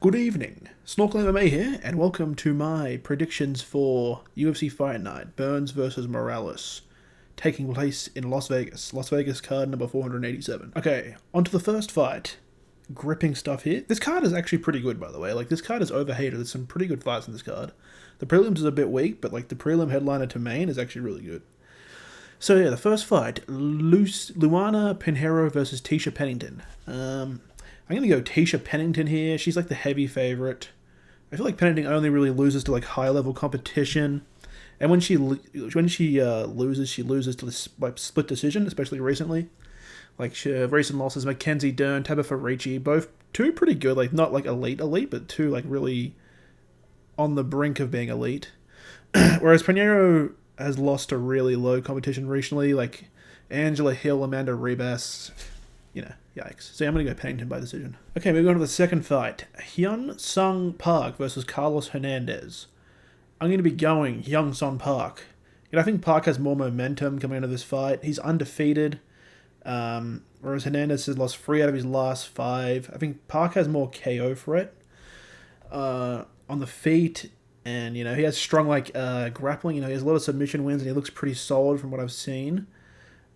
Good evening, Snorkel MMA here, and welcome to my predictions for UFC Fight Night, Burns vs. Morales, taking place in Las Vegas card number 487. Okay, on to the first fight. Gripping stuff here. This card is actually pretty good, by the way. Like, this card is overhated. There's some pretty good fights in this card. The prelims is a bit weak, but, like, the prelim headliner to main is actually really good. So, yeah, the first fight, Luana Pinheiro versus Tecia Pennington. I'm going to go Tecia Pennington here. She's like the heavy favorite. I feel like Pennington only really loses to like high-level competition. And when she loses, she loses to this like split decision, especially recently. Like recent losses, Mackenzie Dern, Tabitha Ricci, both two pretty good, like not like elite, but two like really on the brink of being elite. Whereas Pinheiro has lost to really low competition recently, like Angela Hill, Amanda Ribas, yikes. So I'm going to go Pennington by decision. Okay, moving on to the second fight. Hyunsung Park versus Carlos Hernandez. I'm going to be going Hyunsung Park. I think Park has more momentum coming into this fight. He's undefeated, whereas Hernandez has lost 3 out of his last 5. I think Park has more KO threat on the feet, and, he has strong, grappling. He has a lot of submission wins, and he looks pretty solid from what I've seen.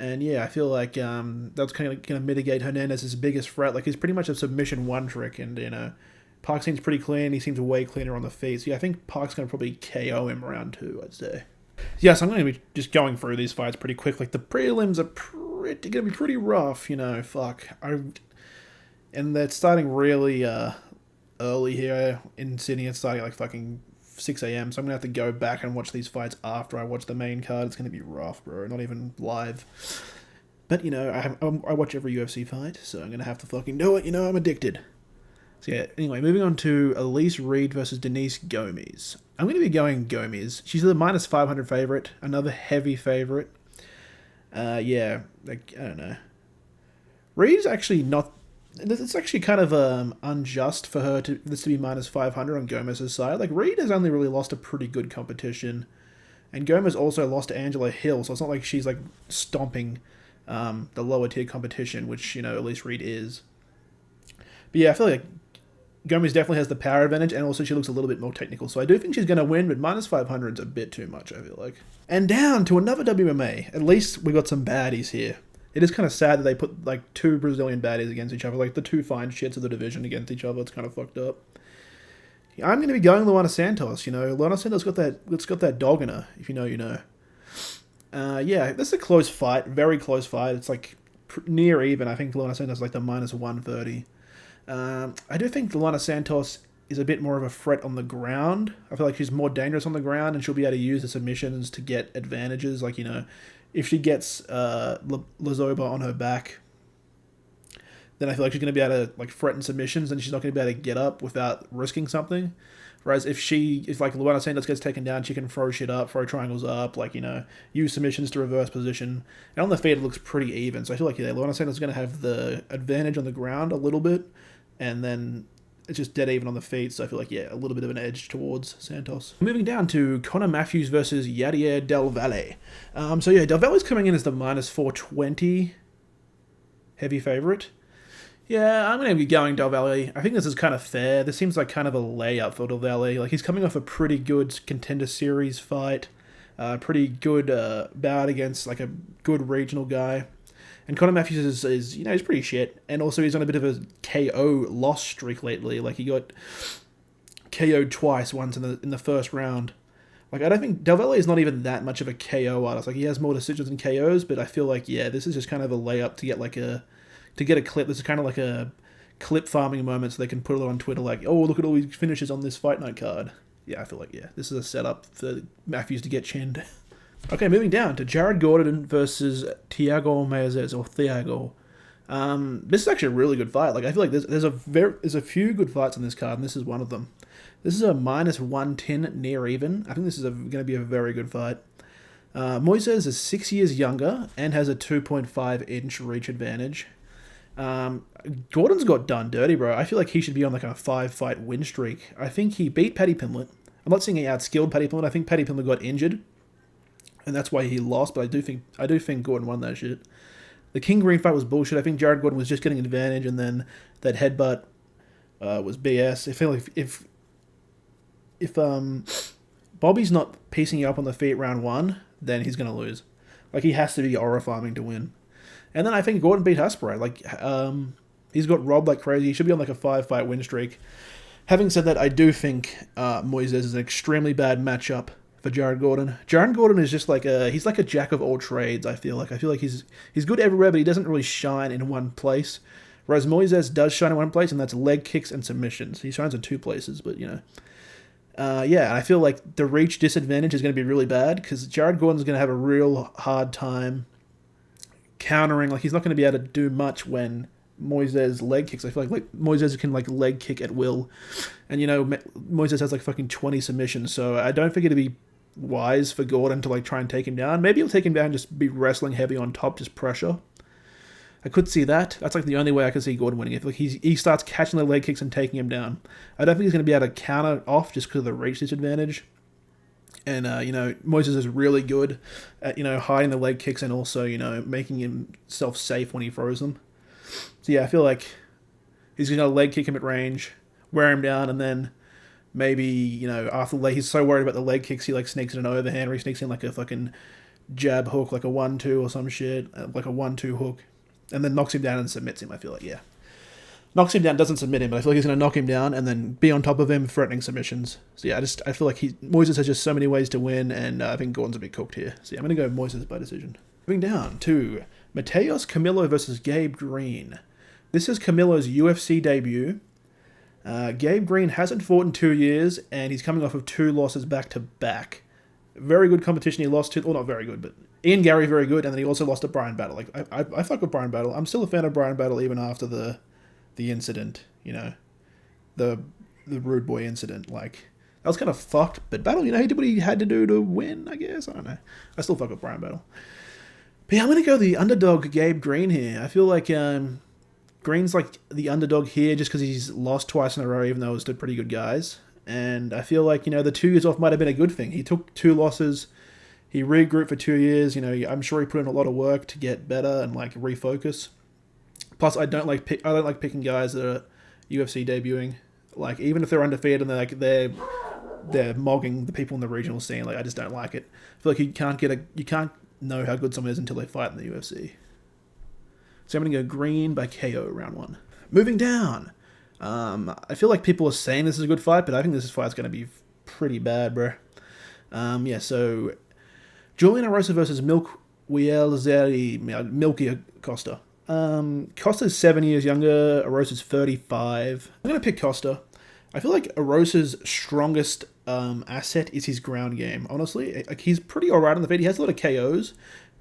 And yeah, I feel like that's kind of going to mitigate Hernandez's biggest threat. Like, he's pretty much a submission one trick, and, Park seems pretty clean. He seems way cleaner on the feet. So yeah, I think Park's going to probably KO him round 2, I'd say. Yes, I'm going to be just going through these fights pretty quick. Like, the prelims are going to be pretty rough, fuck. And they're starting really early here in Sydney. It's starting at like fucking 6 a.m. So I'm going to have to go back and watch these fights after I watch the main card. It's going to be rough, bro. Not even live. But, I watch every UFC fight, so I'm going to have to fucking do it. I'm addicted. So yeah, anyway, moving on to Elise Reed versus Denise Gomes. I'm going to be going Gomes. She's the minus 500 favorite, another heavy favorite. Yeah, like, I don't know. Reed's actually not... It's actually kind of unjust for her this to be minus 500 on Gomez's side. Like, Reed has only really lost a pretty good competition. And Gomes also lost to Angela Hill, so it's not like she's, like, stomping the lower tier competition, which, Elise Reed is. But yeah, I feel like Gomes definitely has the power advantage, and also she looks a little bit more technical. So I do think she's going to win, but minus 500 is a bit too much, I feel like. And down to another WMA. At least we got some baddies here. It is kind of sad that they put, like, 2 Brazilian baddies against each other. Like, the 2 fine shits of the division against each other. It's kind of fucked up. I'm going to be going Luana Santos, Luana Santos got that dog in her. If you know, you know. Yeah, this is a close fight. Very close fight. It's, like, near even. I think Luana Santos is, like, the minus 130. I do think Luana Santos is a bit more of a threat on the ground. I feel like she's more dangerous on the ground, and she'll be able to use the submissions to get advantages. Like, if she gets Lisboa on her back, then I feel like she's going to be able to like threaten submissions, and she's not going to be able to get up without risking something. Whereas if Luana Santos gets taken down, she can throw shit up, throw triangles up, use submissions to reverse position. And on the feet, it looks pretty even. So I feel like, Luana Santos is going to have the advantage on the ground a little bit, and then it's just dead even on the feet. So I feel like, a little bit of an edge towards Santos. Moving down to Conor Matthews versus Yadier Del Valle. Del Valle's coming in as the minus 420 heavy favorite. Yeah, I'm going to be going Del Valle. I think this is kind of fair. This seems like kind of a layup for Del Valle. Like, he's coming off a pretty good Contender Series fight. Pretty good bout against, like, a good regional guy. And Conor Matthews is he's pretty shit. And also he's on a bit of a KO loss streak lately. Like, he got KO'd twice, once in the first round. Like, I don't think... Del Valle is not even that much of a KO artist. Like, he has more decisions than KOs, but I feel like, this is just kind of a layup to get, to get a clip. This is kind of like a clip farming moment, so they can put it on Twitter like, oh, look at all these finishes on this Fight Night card. Yeah, I feel like, this is a setup for Matthews to get chinned. Okay, moving down to Jared Gordon versus Thiago Moises, or Thiago. This is actually a really good fight. Like, I feel like there's a few good fights on this card, and this is one of them. This is a minus 110 near even. I think this is going to be a very good fight. Moises is 6 years younger and has a 2.5-inch reach advantage. Gordon's got done dirty, bro. I feel like he should be on like a 5-fight win streak. I think he beat Paddy Pimblett. I'm not saying he outskilled Paddy Pimblett. I think Paddy Pimblett got injured, and that's why he lost. But I do think Gordon won that shit. The King Green fight was bullshit. I think Jared Gordon was just getting an advantage, and then that headbutt was BS. I feel like if Bobby's not piecing you up on the feet round 1, then he's gonna lose. Like, he has to be aura farming to win. And then I think Gordon beat Hasbro. Like, he's got robbed like crazy. He should be on like a 5-fight win streak. Having said that, I do think Moises is an extremely bad matchup for Jared Gordon. Jared Gordon is just like he's like a jack of all trades, I feel like. I feel like he's good everywhere, but he doesn't really shine in one place. Whereas Moises does shine in one place, and that's leg kicks and submissions. He shines in 2 places, but, you know. Yeah, I feel like the reach disadvantage is going to be really bad, because Jared Gordon's going to have a real hard time countering. Like, he's not going to be able to do much when Moises leg kicks. I feel like Moises can like leg kick at will, and, you know, Moises has like fucking 20 submissions, so I don't think it'd be wise for Gordon to like try and take him down. Maybe he'll take him down and just be wrestling heavy on top, just pressure. I could see that. That's like the only way I can see Gordon winning. If like he starts catching the leg kicks and taking him down, I don't think he's going to be able to counter off just because of the reach disadvantage. And, you know, Moises is really good at, you know, hiding the leg kicks and also, you know, making himself safe when he throws them. So, yeah, I feel like he's going to leg kick him at range, wear him down, and then maybe, you know, after he's so worried about the leg kicks, he, like, sneaks in an overhand, or he sneaks in, like, a fucking jab hook, like a 1-2 or some shit, like a 1-2 hook, and then knocks him down and submits him, I feel like, yeah. Knocks him down, doesn't submit him, but I feel like he's going to knock him down and then be on top of him, threatening submissions. So yeah, I feel like Moises has just so many ways to win, and I think Gordon's a bit cooked here. So yeah, I'm going to go Moises by decision. Moving down to Matheus Camilo versus Gabe Green. This is Camilo's UFC debut. Gabe Green hasn't fought in 2 years, and he's coming off of 2 losses back-to-back. Very good competition he lost to, well, not very good, but Ian Gary very good, and then he also lost to Brian Battle. Like, I fuck with Brian Battle. I'm still a fan of Brian Battle even after the incident, you know, the Rude Boy incident. Like, that was kind of fucked, but Battle, you know, he did what he had to do to win, I guess. I don't know. I still fuck with Brian Battle. But yeah, I'm going to go the underdog Gabe Green here. I feel like Green's like the underdog here just because he's lost twice in a row, even though it was to pretty good guys. And I feel like, you know, the 2 years off might have been a good thing. He took 2 losses. He regrouped for 2 years. You know, I'm sure he put in a lot of work to get better and, like, refocus. Plus, I don't like picking guys that are UFC debuting. Like, even if they're undefeated and they're mogging the people in the regional scene, like, I just don't like it. I feel like you can't know how good someone is until they fight in the UFC. So I'm gonna go Green by KO round 1. Moving down, I feel like people are saying this is a good fight, but I think this fight's gonna be pretty bad, bro. Yeah. So Julian Erosa versus Milky Costa. Costa's 7 years younger, Erosa's 35. I'm going to pick Costa. I feel like Erosa's strongest asset is his ground game, honestly. Like, he's pretty alright on the feet. He has a lot of KOs,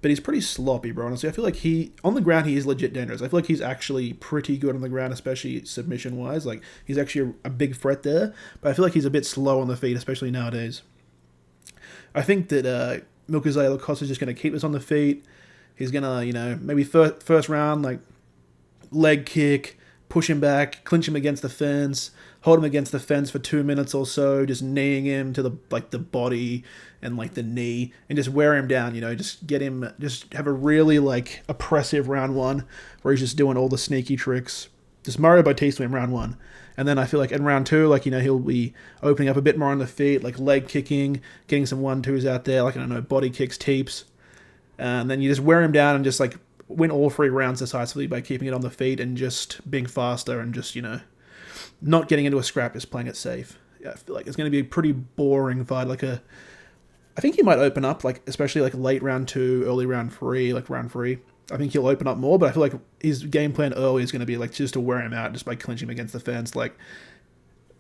but he's pretty sloppy, bro, honestly. I feel like on the ground, he is legit dangerous. I feel like he's actually pretty good on the ground, especially submission-wise. Like, he's actually a big threat there, but I feel like he's a bit slow on the feet, especially nowadays. I think that Melquizael Costa's just going to keep this on the feet. He's going to, you know, maybe first round, like, leg kick, push him back, clinch him against the fence, hold him against the fence for 2 minutes or so, just kneeing him to the body and, like, the knee, and just wear him down, you know, just have a really, like, oppressive round 1 where he's just doing all the sneaky tricks. Just Mario Bautista in round 1. And then I feel like in round 2, like, you know, he'll be opening up a bit more on the feet, like leg kicking, getting some 1-2s out there, like, I don't know, body kicks, teeps. And then you just wear him down and just, like, win all 3 rounds decisively by keeping it on the feet and just being faster and just, you know, not getting into a scrap, just playing it safe. Yeah, I feel like it's going to be a pretty boring fight. I think he might open up, like, especially, like, late round 2, early round 3, like, round 3. I think he'll open up more, but I feel like his game plan early is going to be, like, just to wear him out just by clinching him against the fence. Like,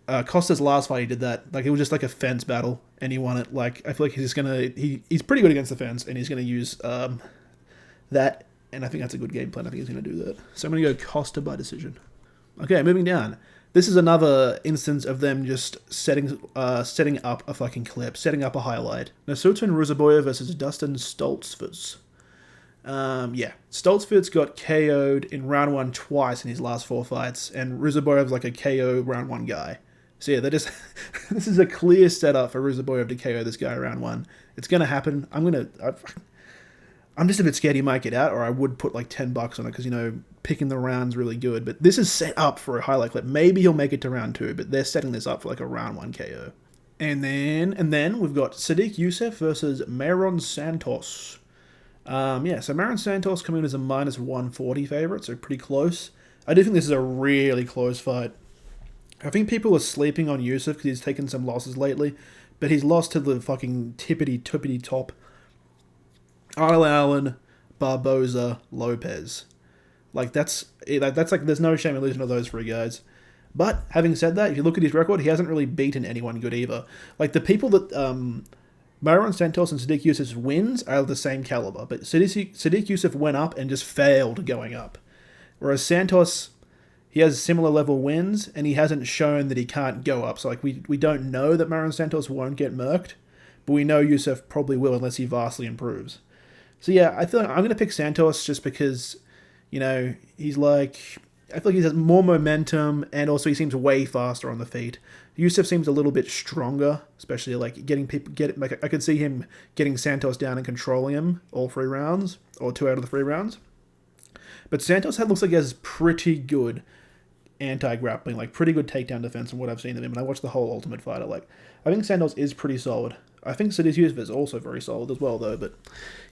Costa's last fight, he did that. Like, it was just like a fence battle, and he won it. Like, I feel like he's pretty good against the fence, and he's going to use that, and I think that's a good game plan. I think he's going to do that. So I'm going to go Costa by decision. Okay, moving down. This is another instance of them just setting up a fucking clip, setting up a highlight. Nursulton Ruziboev versus Dustin Stoltzfus. Yeah, Stoltzfus got KO'd in round 1 twice in his last 4 fights, and Ruziboev's like a KO round 1 guy. So yeah, this is a clear setup for Ruziboev to KO this guy round 1. It's gonna happen. I'm just a bit scared he might get out, or I would put like $10 on it because, you know, picking the round's really good. But this is set up for a highlight clip. Maybe he'll make it to round 2, but they're setting this up for like a round 1 KO. And then we've got Sodiq Yusuff versus Mairon Santos. So Mairon Santos coming in as a -140 favorite, so pretty close. I do think this is a really close fight. I think people are sleeping on Yusuff because he's taken some losses lately, but he's lost to the fucking tippity top Allen, Barboza, Lopez. Like, that's like, there's no shame in losing to those 3 guys. But, having said that, if you look at his record, he hasn't really beaten anyone good either. Like, the people that Mairon Santos and Sodiq Yusuff's wins are of the same caliber, but Sodiq Yusuff went up and just failed going up. Whereas Santos, he has similar level wins, and he hasn't shown that he can't go up. So, like, we don't know that Mairon Santos won't get murked, but we know Yusuff probably will unless he vastly improves. So yeah, I feel like I'm going to pick Santos just because, you know, he's like, I feel like he has more momentum, and also he seems way faster on the feet. Yusuff seems a little bit stronger, especially like I could see him getting Santos down and controlling him all 3 rounds, or 2 out of the 3 rounds. But Santos looks like he has pretty good anti-grappling, like pretty good takedown defense from what I've seen of him, and I watched the whole Ultimate Fighter. Like, I think Santos is pretty solid. I think Sodiq Yusuff is also very solid as well, though. But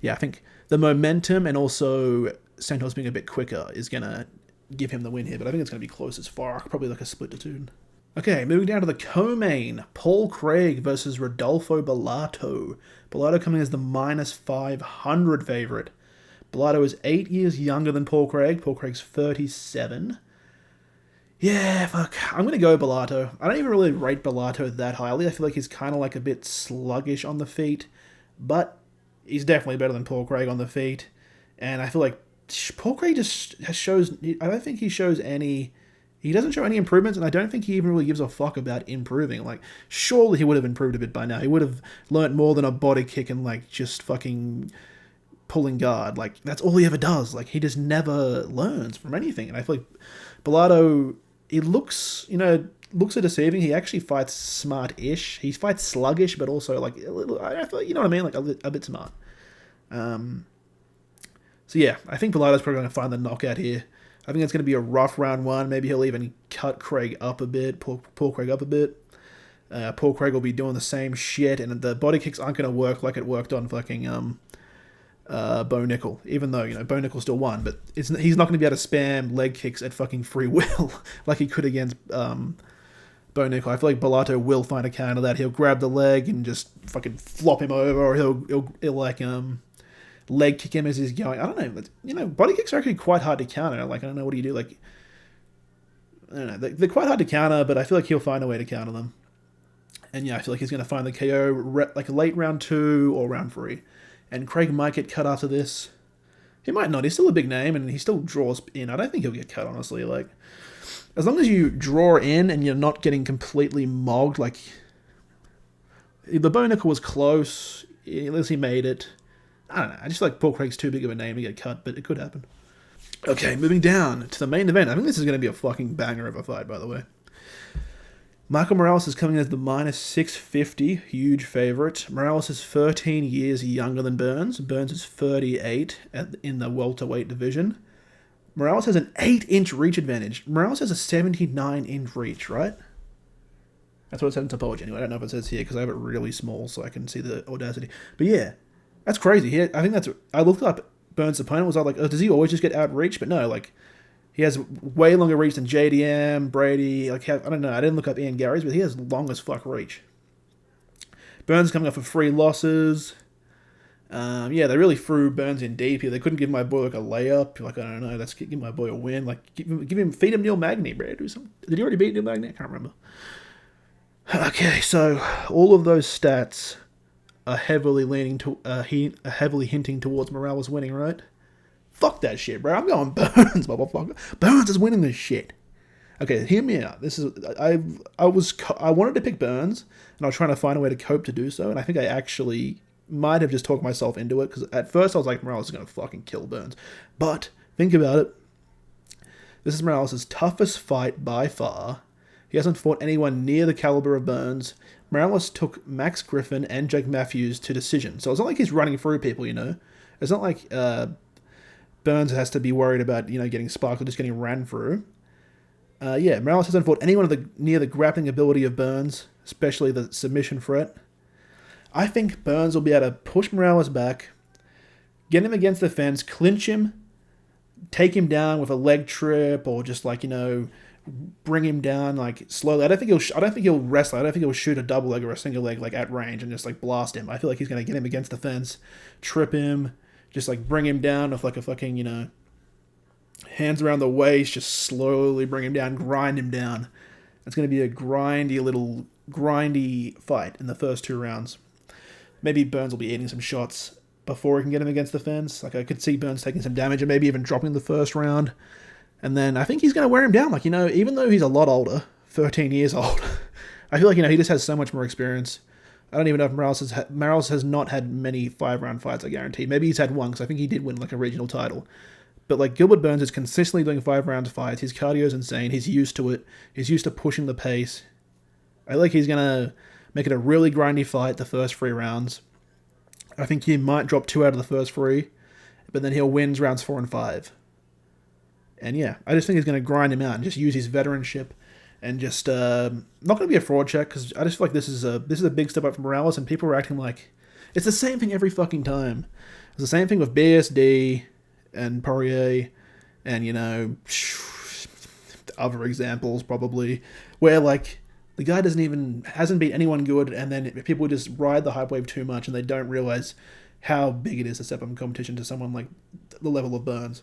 yeah, I think the momentum and also Santos being a bit quicker is going to give him the win here. But I think it's going to be close as fuck, probably like a split to 2. Okay, moving down to the co-main, Paul Craig versus Rodolfo Bellato. Bellato coming as the -500 favorite. Bellato is 8 years younger than Paul Craig. Paul Craig's 37. Yeah, fuck. I'm going to go Bellato. I don't even really rate Bellato that highly. I feel like he's kind of like a bit sluggish on the feet. But he's definitely better than Paul Craig on the feet. And I feel like Paul Craig just shows... I don't think he shows any... He doesn't show any improvements, and I don't think he even really gives a fuck about improving. Like, surely he would have improved a bit by now. He would have learnt more than a body kick and, like, just fucking pulling guard. Like, that's all he ever does. Like, he just never learns from anything. And I feel like Bellato... He looks a deceiving. He actually fights smart-ish. He fights sluggish, but also like a little. I feel like, you know what I mean, like a bit smart. So yeah, I think Bellato's probably going to find the knockout here. I think it's going to be a rough round 1. Maybe he'll even cut Craig up a bit, Paul Craig up a bit. Paul Craig will be doing the same shit, and the body kicks aren't going to work like it worked on fucking Bo Nickel, even though, you know, Bo Nickel still won, but he's not going to be able to spam leg kicks at fucking free will like he could against Bo Nickel. I feel like Bellato will find a counter that. He'll grab the leg and just fucking flop him over, or he'll like leg kick him as he's going. I don't know, but, you know, body kicks are actually quite hard to counter. Like, I don't know, what do you do? Like, I don't know, they're quite hard to counter, but I feel like he'll find a way to counter them. And yeah, I feel like he's going to find the KO like late round 2 or round 3. And Craig might get cut after this. He might not. He's still a big name, and he still draws in. I don't think he'll get cut, honestly. Like, as long as you draw in and you're not getting completely mogged, like, the Bo Nickel was close. At least he made it. I don't know. I just feel like Paul Craig's too big of a name to get cut, but it could happen. Okay, moving down to the main event. I think this is going to be a fucking banger of a fight, by the way. Michael Morales is coming in as the -650, huge favourite. Morales is 13 years younger than Burns. Burns is 38 in the welterweight division. Morales has an 8-inch reach advantage. Morales has a 79-inch reach, right? That's what it says in Topology anyway. I don't know if it says here because I have it really small so I can see the audacity. But yeah, that's crazy. I looked up Burns' opponent. Was like, oh, does he always just get outreached? But no, like, he has way longer reach than JDM, Brady. Like, I don't know. I didn't look up Ian Gary's, but he has long as fuck reach. Burns coming off of 3 losses. Yeah, they really threw Burns in deep here. They couldn't give my boy like a layup. Like, I don't know. Let's give my boy a win. Like, feed him Neil Magny, bro. Do something. Did he already beat Neil Magny? I can't remember. Okay, so all of those stats are heavily heavily hinting towards Morales winning, right? Fuck that shit, bro. I'm going Burns, motherfucker. Burns is winning this shit. Okay, hear me out. I wanted to pick Burns, and I was trying to find a way to cope to do so, and I think I actually might have just talked myself into it, because at first I was like, Morales is going to fucking kill Burns. But, think about it. This is Morales' toughest fight by far. He hasn't fought anyone near the caliber of Burns. Morales took Max Griffin and Jake Matthews to decision, so it's not like he's running through people, you know. It's not like Burns has to be worried about, getting sparked or just getting ran through. Yeah, Morales hasn't fought anyone near the grappling ability of Burns, especially the submission threat. I think Burns will be able to push Morales back, get him against the fence, clinch him, take him down with a leg trip, or just bring him down slowly. I don't think he'll wrestle. I don't think he'll shoot a double leg or a single leg at range and just blast him. I feel like he's gonna get him against the fence, trip him, just bring him down with a fucking hands around the waist, just slowly bring him down, grind him down. It's gonna be a grindy fight in the first 2 rounds. Maybe Burns will be eating some shots before he can get him against the fence. I could see Burns taking some damage and maybe even dropping the first round. And then I think he's going to wear him down. Even though he's a lot older, 13 years old, I feel like, he just has so much more experience. I don't even know if Morales has not had many 5-round fights, I guarantee. Maybe he's had one, because I think he did win a regional title. But Gilbert Burns is consistently doing 5-round fights. His cardio is insane. He's used to it. He's used to pushing the pace. I feel like he's going to make it a really grindy fight the first 3 rounds. I think he might drop 2 out of the first 3, but then he'll win rounds 4 and 5. And yeah, I just think he's going to grind him out and just use his veteranship and just not going to be a fraud check, because I just feel like this is a big step up from Morales, and people are acting like it's the same thing every fucking time. It's the same thing with BSD and Poirier and other examples probably, where the guy hasn't beat anyone good, and then people just ride the hype wave too much and they don't realize how big it is to step up in competition to someone like the level of Burns.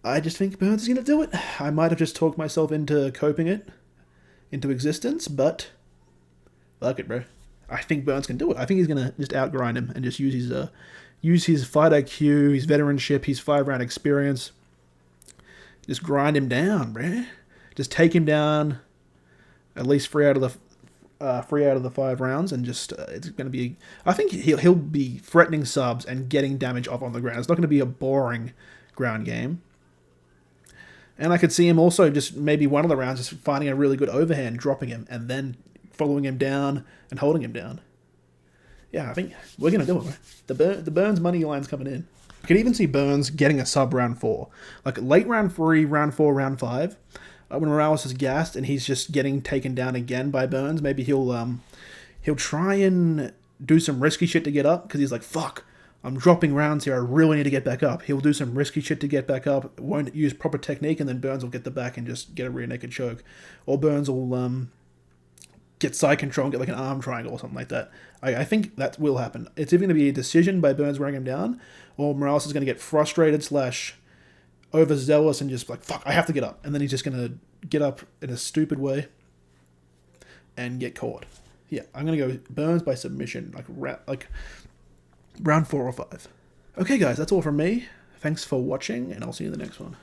I just think Burns is going to do it. I might have just talked myself into coping it into existence, but fuck it, bro. I think Burns can do it. I think he's going to just outgrind him and just use his fight IQ, his veteranship, his 5-round experience. Just grind him down, bro. Just take him down at least 3 out of the 5 rounds, and just it's going to be. I think he'll be threatening subs and getting damage off on the ground. It's not going to be a boring ground game. And I could see him also just maybe one of the rounds just finding a really good overhand, dropping him, and then following him down and holding him down. Yeah, I think we're going to do it, right? The Burns money line's coming in. I could even see Burns getting a sub round 4. Late round 3, round 4, round 5. When Morales is gassed and he's just getting taken down again by Burns, maybe he'll try and do some risky shit to get up, because he's like, fuck, I'm dropping rounds here, I really need to get back up. He'll do some risky shit to get back up, won't use proper technique, and then Burns will get the back and just get a rear naked choke. Or Burns will get side control and get an arm triangle or something like that. I think that will happen. It's either going to be a decision by Burns wearing him down, or Morales is going to get frustrated / overzealous and just fuck, I have to get up. And then he's just going to get up in a stupid way and get caught. Yeah, I'm going to go Burns by submission, round 4 or 5. Okay, guys, that's all from me. Thanks for watching, and I'll see you in the next one.